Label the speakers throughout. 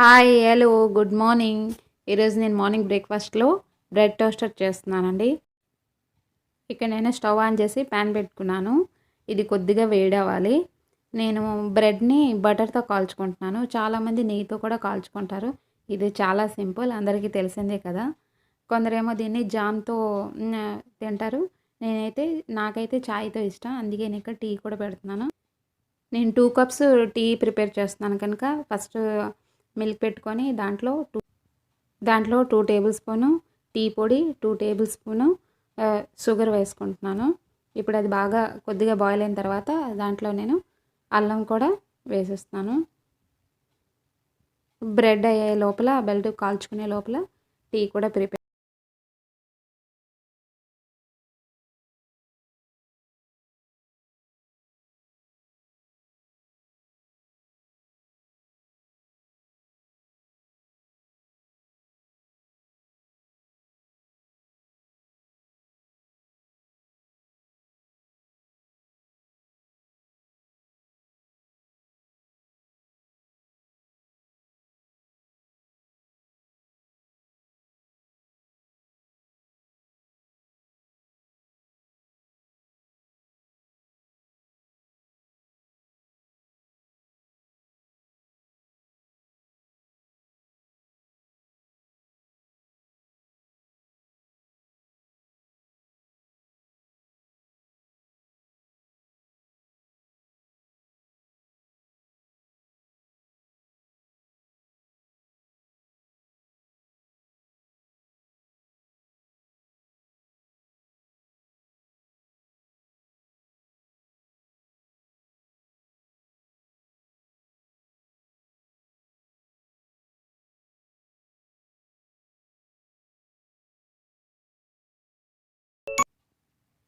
Speaker 1: Hi hello good morning. ఈరోజు నేను morning బ్రేక్ఫాస్ట్లో బ్రెడ్ టోస్టర్ చేస్తున్నానండి. ఇక్కడ నేను స్టవ్ ఆన్ చేసి ప్యాన్ పెట్టుకున్నాను. ఇది కొద్దిగా వేడవ్వాలి. నేను బ్రెడ్ని బటర్తో కాల్చుకుంటున్నాను. చాలామంది నెయ్యితో కూడా కాల్చుకుంటారు. ఇది చాలా సింపుల్, అందరికీ తెలిసిందే కదా. కొందరేమో దీన్ని జామ్తో తింటారు. నాకైతే చాయ్తో ఇష్టం, అందుకే నేను ఇక్కడ టీ కూడా పెడుతున్నాను. నేను 2 కప్స్ టీ ప్రిపేర్ చేస్తున్నాను కనుక ఫస్ట్ మిల్క్ పెట్టుకొని దాంట్లో 2 టేబుల్ స్పూను టీ పొడి, 2 టేబుల్ స్పూను షుగర్ వేసుకుంటున్నాను. ఇప్పుడు అది బాగా కొద్దిగా బాయిల్ అయిన తర్వాత దాంట్లో నేను అల్లం కూడా వేసేస్తున్నాను. బ్రెడ్ అయ్యే లోపల, బ్రెడ్ కాల్చుకునే లోపల టీ కూడా ప్రిపేర్.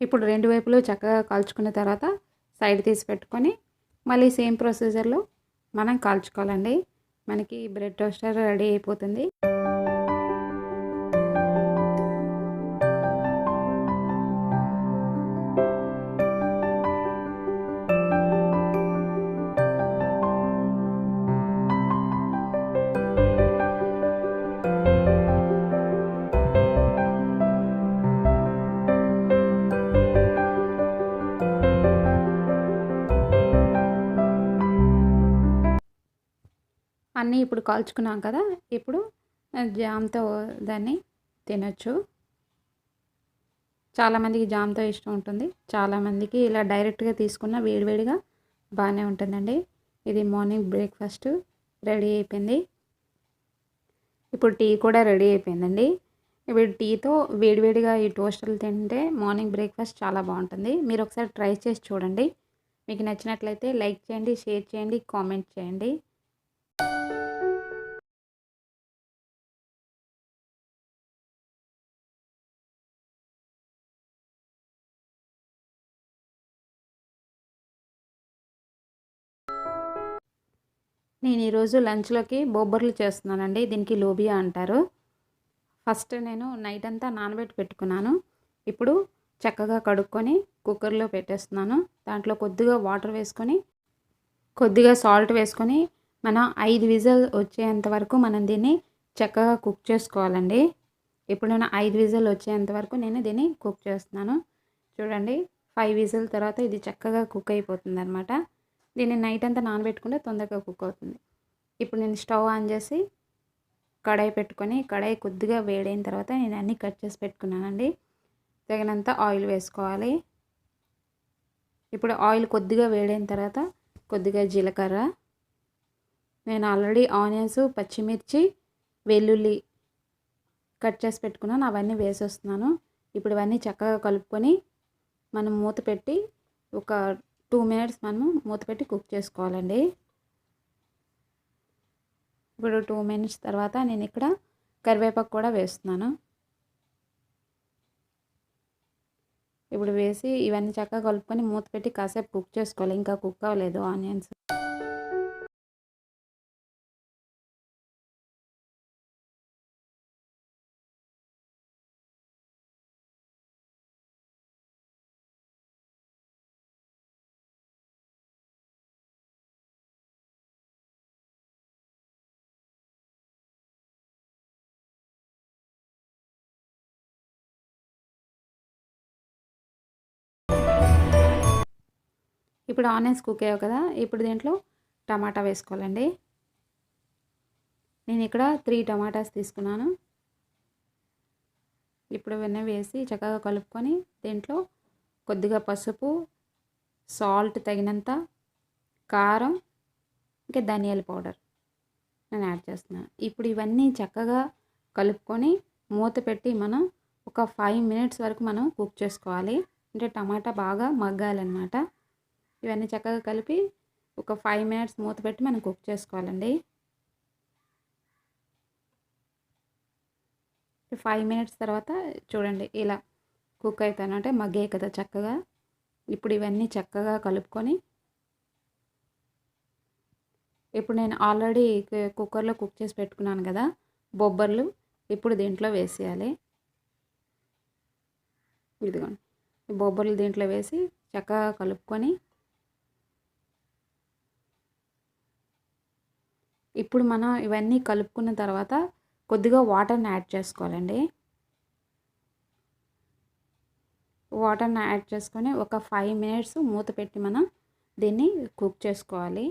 Speaker 1: ఇప్పుడు రెండు వైపులు చక్కగా కాల్చుకున్న తర్వాత సైడ్ తీసి పెట్టుకొని మళ్ళీ సేమ్ ప్రొసీజర్లో మనం కాల్చుకోవాలండి. మనకి బ్రెడ్ టోస్టర్ రెడీ అయిపోతుంది. అన్నీ ఇప్పుడు కాల్చుకున్నాం కదా, ఇప్పుడు జామ్తో దాన్ని తినొచ్చు. చాలామందికి జామ్తో ఇష్టం ఉంటుంది, చాలామందికి ఇలా డైరెక్ట్గా తీసుకున్న వేడివేడిగా బాగానే ఉంటుందండి. ఇది మార్నింగ్ బ్రేక్ఫాస్ట్ రెడీ అయిపోయింది. ఇప్పుడు టీ కూడా రెడీ అయిపోయిందండి. ఇప్పుడు టీతో వేడివేడిగా ఈ టోస్టర్లు తింటే మార్నింగ్ బ్రేక్ఫాస్ట్ చాలా బాగుంటుంది. మీరు ఒకసారి ట్రై చేసి చూడండి. మీకు నచ్చినట్లయితే లైక్ చేయండి, షేర్ చేయండి, కామెంట్ చేయండి. నేను ఈరోజు లంచ్లోకి బొబ్బర్లు చేస్తున్నానండి. దీనికి లోబియా అంటారు. ఫస్ట్ నేను నైట్ అంతా నానబెట్టి పెట్టుకున్నాను. ఇప్పుడు చక్కగా కడుక్కొని కుక్కర్లో పెట్టేస్తున్నాను. దాంట్లో కొద్దిగా వాటర్ వేసుకొని, కొద్దిగా సాల్ట్ వేసుకొని మనం 5 విజిల్ వచ్చేంత వరకు మనం దీన్ని చక్కగా కుక్ చేసుకోవాలండి. ఇప్పుడు నేను 5 విజిల్ వచ్చేంత వరకు నేను దీన్ని కుక్ చేస్తున్నాను. చూడండి, 5 విజిల్ తర్వాత ఇది చక్కగా కుక్ అయిపోతుంది అనమాట. దీన్ని నైట్ అంతా నానబెట్టుకుంటే తొందరగా కుక్ అవుతుంది. ఇప్పుడు నేను స్టవ్ ఆన్ చేసి కడాయి పెట్టుకొని, కడాయి కొద్దిగా వేడైన తర్వాత నేను అన్నీ కట్ చేసి పెట్టుకున్నానండి. తగినంత ఆయిల్ వేసుకోవాలి. ఇప్పుడు ఆయిల్ కొద్దిగా వేడైన తర్వాత కొద్దిగా జీలకర్ర, నేను ఆల్రెడీ ఆనియన్స్, పచ్చిమిర్చి, వెల్లుల్లి కట్ చేసి పెట్టుకున్నాను, అవన్నీ వేసేస్తున్నాను. ఇప్పుడు ఇవన్నీ చక్కగా కలుపుకొని మనం మూత పెట్టి ఒక 2 మినిట్స్ మనము మూత పెట్టి కుక్ చేసుకోవాలండి. ఇప్పుడు 2 మినిట్స్ తర్వాత నేను ఇక్కడ కరివేపాకు కూడా వేస్తున్నాను. ఇప్పుడు వేసి ఇవన్నీ చక్కగా కలుపుకొని మూత పెట్టి కాసేపు కుక్ చేసుకోవాలి. ఇంకా కుక్ అవ్వలేదు ఆనియన్స్. ఇప్పుడు ఆనియన్స్ కుక్ అయ్యావు కదా, ఇప్పుడు దీంట్లో టమాటా వేసుకోవాలండి. నేను ఇక్కడ 3 టమాటాస్ తీసుకున్నాను. ఇప్పుడు ఇవన్నీ వేసి చక్కగా కలుపుకొని దీంట్లో కొద్దిగా పసుపు, సాల్ట్ తగినంత, కారం, ఇంకా ధనియాల పౌడర్ నేను యాడ్ చేస్తున్నాను. ఇప్పుడు ఇవన్నీ చక్కగా కలుపుకొని మూత పెట్టి మనం ఒక 5 మినిట్స్ వరకు మనం కుక్ చేసుకోవాలి. అంటే టమాటా బాగా మగ్గాలన్నమాట. ఇవన్నీ చక్కగా కలిపి ఒక 5 మినిట్స్ మూత పెట్టి మనం కుక్ చేసుకోవాలండి. 5 మినిట్స్ తర్వాత చూడండి ఇలా కుక్ అవుతానంటే మగ్గాయి కదా చక్కగా. ఇప్పుడు ఇవన్నీ చక్కగా కలుపుకొని ఇప్పుడు నేను ఆల్రెడీ కుక్కర్లో కుక్ చేసి పెట్టుకున్నాను కదా బొబ్బర్లు, ఇప్పుడు దీంట్లో వేసేయాలి. ఇదిగోండి ఈ బొబ్బర్లు దీంట్లో వేసి చక్కగా కలుపుకొని ఇప్పుడు మనం ఇవన్నీ కలుపుకున్న తర్వాత కొద్దిగా వాటర్ని యాడ్ చేసుకోవాలండి. వాటర్ని యాడ్ చేసుకొని ఒక 5 మినిట్స్ మూత పెట్టి మనం దీన్ని కుక్ చేసుకోవాలి.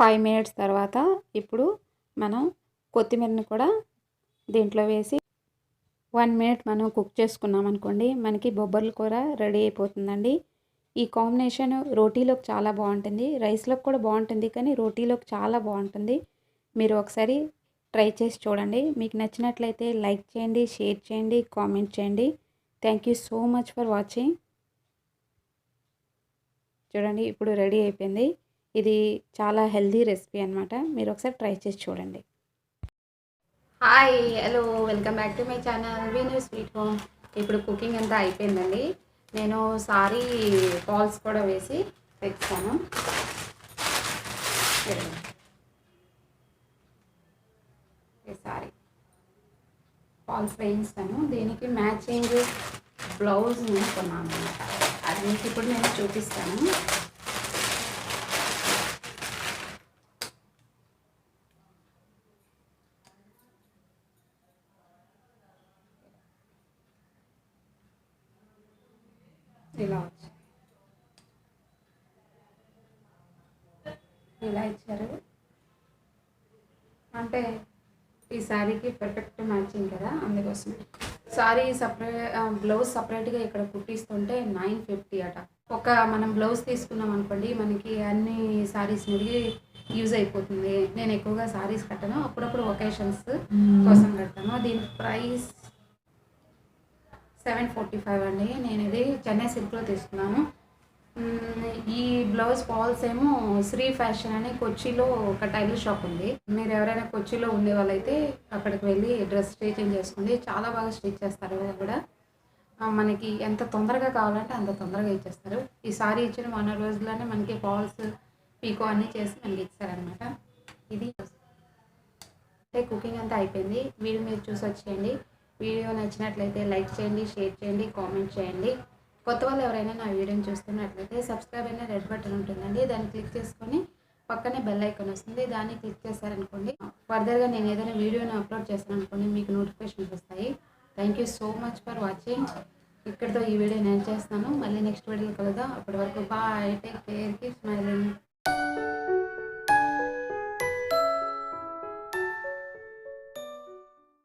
Speaker 1: 5 మినిట్స్ తర్వాత ఇప్పుడు మనం కొత్తిమీరని కూడా దీంట్లో వేసి 1 మినిట్ మనం కుక్ చేసుకున్నాం అనుకోండి, మనకి బొబ్బర్లు కూర రెడీ అయిపోతుందండి. ఈ కాంబినేషన్ రోటీలోకి చాలా బాగుంటుంది, రైస్లోకి కూడా బాగుంటుంది, కానీ రోటీలోకి చాలా బాగుంటుంది. మీరు ఒకసారి ట్రై చేసి చూడండి. మీకు నచ్చినట్లయితే లైక్ చేయండి, షేర్ చేయండి, కామెంట్ చేయండి. Thank you so much for watching. చూడండి ఇప్పుడు రెడీ అయిపోయింది. ఇది చాలా హెల్దీ రెసిపీ అనమాట. మీరు ఒకసారి ట్రై చేసి చూడండి. Hi, hello, welcome back to my channel Veenu sweet home. ఇప్పుడు కుకింగ్ అంతా అయిపోయిందండి. నేను సారీ ఫాల్స్ కూడా వేసి తెచ్చాను. సారీ ఫాల్స్ వేయించాను. దీనికి మ్యాచింగ్ బ్లౌజ్ కొన్నాను అనమాట. అది మీకు ఇప్పుడు నేను చూపిస్తాను. ఇలా ఇలా ఇచ్చారు అంటే ఈ శారీకి పర్ఫెక్ట్ మ్యాచింగ్ కదా, అందుకోసం సారీ బ్లౌజ్ సపరేట్గా ఇక్కడ కుట్టిస్తుంటే 950 అట. ఒక మనం బ్లౌజ్ తీసుకున్నాం అనుకోండి, మనకి అన్ని సారీస్ మీదకి యూజ్ అయిపోతుంది. నేను ఎక్కువగా సారీస్ కట్టను, అప్పుడప్పుడు ఒకేషన్స్ కోసం కడతాను. దీని ప్రైస్ 745 అండి. నేను ఇది చెన్నై సిల్క్లో తీసుకున్నాను. ఈ బ్లౌజ్ ఫాల్స్ ఏమో శ్రీ ఫ్యాషన్ అని కొచ్చిలో ఒక టైలర్ షాప్ ఉంది. మీరు ఎవరైనా కొచ్చిలో ఉండే వాళ్ళైతే అక్కడికి వెళ్ళి డ్రెస్ స్టిచింగ్ చేసుకోండి. చాలా బాగా స్టిచ్ చేస్తారు కూడా. మనకి ఎంత తొందరగా కావాలంటే అంత తొందరగా ఇచ్చేస్తారు. ఈ సారీ ఇచ్చిన 1 రోజుల్లోనే మనకి ఫాల్స్ పీకో అన్నీ చేసి మనకి ఇచ్చారనమాట. ఇది అంటే కుకింగ్ అంతా అయిపోయింది. వీడియో మీరు చూసి వచ్చేయండి. వీడియో నచ్చినట్లయితే లైక్ చేయండి, షేర్ చేయండి, కామెంట్ చేయండి. కొత్త వాళ్ళు ఎవరైనా నా వీడియోని చూస్తున్నట్లయితే సబ్స్క్రైబ్ అయిన రెడ్ బటన్ ఉంటుందండి, దాన్ని క్లిక్ చేసుకొని పక్కనే బెల్ ఐకాన్ వస్తుంది, దాన్ని క్లిక్ చేశారనుకోండి ఫర్దర్గా నేను ఏదైనా వీడియోని అప్లోడ్ చేశాను అనుకోండి మీకు నోటిఫికేషన్స్ వస్తాయి. Thank you so much for watching. ఇక్కడితో ఈ వీడియో నేను చేస్తాను. మళ్ళీ నెక్స్ట్ వీడియోలో కలుద్దాం. అప్పటి వరకు bye, take care, keep smiling.